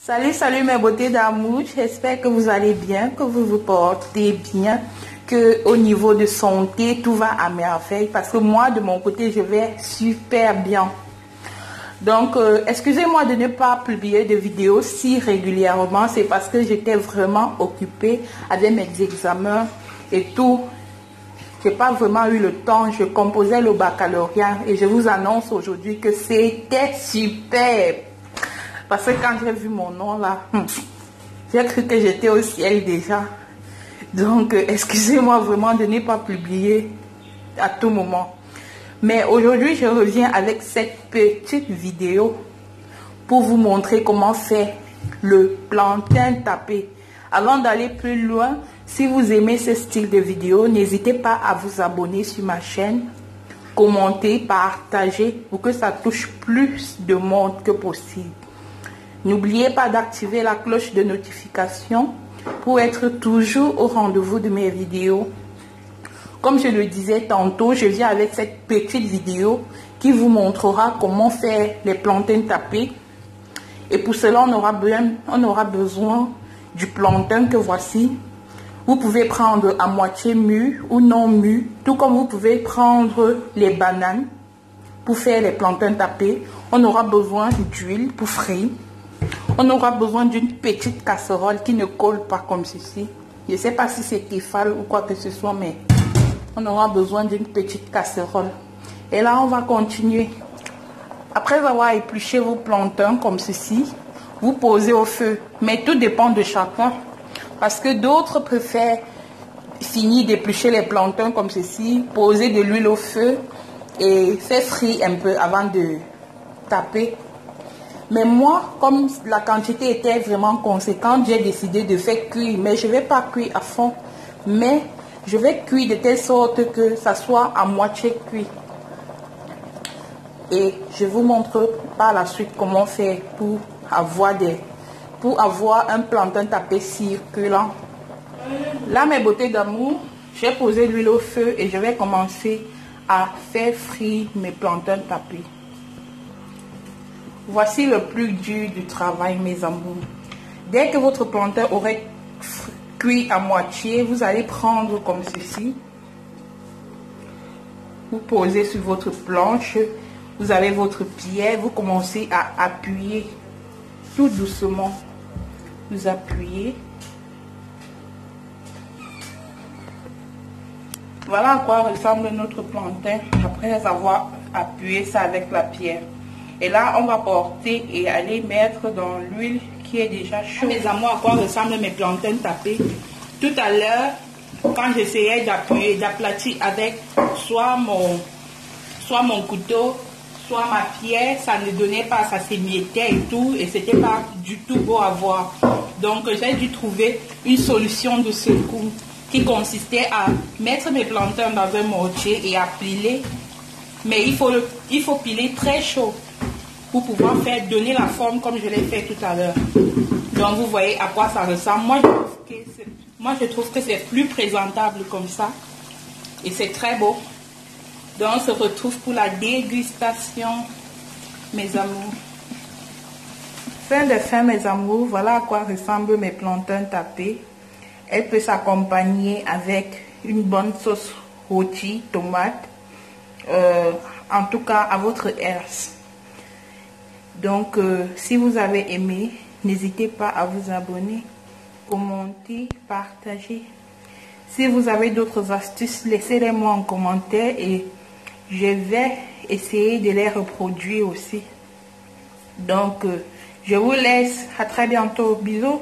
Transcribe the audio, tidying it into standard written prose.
Salut, salut mes beautés d'amour, j'espère que vous allez bien, que vous vous portez bien, que au niveau de santé, tout va à merveille parce que moi, de mon côté, je vais super bien. Donc, excusez-moi de ne pas publier de vidéos si régulièrement, c'est parce que j'étais vraiment occupée avec mes examens et tout. J'ai pas vraiment eu le temps, je composais le baccalauréat et je vous annonce aujourd'hui que c'était super. Parce que quand j'ai vu mon nom là, j'ai cru que j'étais au ciel déjà. Donc, excusez-moi vraiment de ne pas publier à tout moment. Mais aujourd'hui, je reviens avec cette petite vidéo pour vous montrer comment faire le plantain tapé. Avant d'aller plus loin, si vous aimez ce style de vidéo, n'hésitez pas à vous abonner sur ma chaîne, commenter, partager pour que ça touche plus de monde que possible. N'oubliez pas d'activer la cloche de notification pour être toujours au rendez-vous de mes vidéos. Comme je le disais tantôt, je viens avec cette petite vidéo qui vous montrera comment faire les plantains tapés. Et pour cela, on aura besoin du plantain que voici. Vous pouvez prendre à moitié mûr ou non mûr, tout comme vous pouvez prendre les bananes pour faire les plantains tapés. On aura besoin d'huile pour frire. On aura besoin d'une petite casserole qui ne colle pas comme ceci. Je ne sais pas si c'est Tefal ou quoi que ce soit, mais on aura besoin d'une petite casserole. Et là, on va continuer. Après avoir épluché vos plantains comme ceci, vous posez au feu. Mais tout dépend de chacun. Parce que d'autres préfèrent finir d'éplucher les plantains comme ceci, poser de l'huile au feu et faire frire un peu avant de taper. Mais moi, comme la quantité était vraiment conséquente, j'ai décidé de faire cuire. Mais je ne vais pas cuire à fond. Mais je vais cuire de telle sorte que ça soit à moitié cuit. Et je vous montre par la suite comment faire pour avoir un plantain tapé circulant. Là, mes beautés d'amour, j'ai posé l'huile au feu et je vais commencer à faire frire mes plantains tapés. Voici le plus dur du travail, mes amours. Dès que votre plantain aurait cuit à moitié, vous allez prendre comme ceci. Vous posez sur votre planche. Vous avez votre pierre. Vous commencez à appuyer tout doucement. Vous appuyez. Voilà à quoi ressemble notre plantain après avoir appuyé ça avec la pierre. Et là, on va porter et aller mettre dans l'huile qui est déjà chaude. Mes amours, à quoi ressemblent mes plantains tapés? Tout à l'heure, quand j'essayais d'appuyer, d'aplatir avec soit mon couteau, soit ma pierre, ça ne donnait pas, ça s'émiettait et tout, et c'était pas du tout beau à voir. Donc, j'ai dû trouver une solution de secours qui consistait à mettre mes plantains dans un mortier et à piler. Mais il faut piler très chaud pour pouvoir donner la forme comme je l'ai fait tout à l'heure. Donc vous voyez à quoi ça ressemble. Moi je trouve que c'est plus présentable comme ça. Et c'est très beau. Donc on se retrouve pour la dégustation, mes amours. Fin de fin, mes amours. Voilà à quoi ressemblent mes plantains tapés. Elle peut s'accompagner avec une bonne sauce rôtie, tomate. En tout cas à votre aise. Donc si vous avez aimé, n'hésitez pas à vous abonner, commenter, partager. Si vous avez d'autres astuces, laissez-les moi en commentaire et je vais essayer de les reproduire aussi. Donc je vous laisse, à très bientôt, bisous.